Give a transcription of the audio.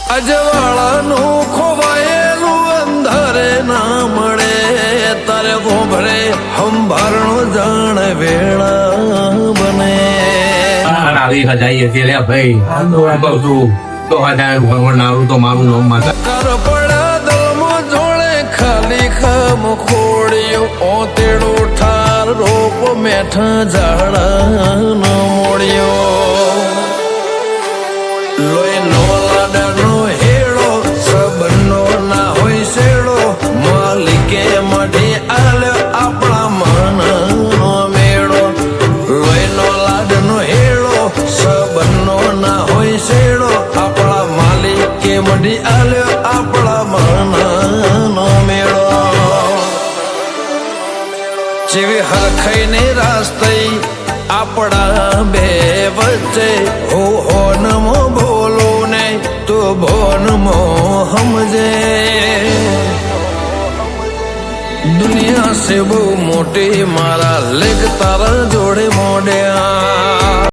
અજવાળાનું ખોવાયેલું અંધારે ના મળે તારે ગોભરે હંભારણો જાણ વેળા બને આવી હજાઈએ છે લે ભાઈ કહું છું તો હજાર ભગવાન આવું તો મારું નામ માતા કર પડ્યા દલમો જોડે ખાલી ખમ ખોડ્યું ઓતેડો ઠાર રોપ મેઠા ઝાડા ન મોડ્યો લોહી નો લાડનો હેડો સબનો ના હોય શેડો માલિકે મઢી આલ્યો આપણા મનનો મેળો લોહી નો લાડનો હેડો સબનો ના હોય શેડો આપણા માલિકે મઢી આલ્યો આપણા મનનો મેળો જેવી હરખાઈને રાસ્તઈ આપણા બે વચ્ચે હો હોનમો બોલું ને તો ભોનમો સમજે દુનિયા સે બહુ મોટી મારા લેખ તારા જોડે મોડ્યા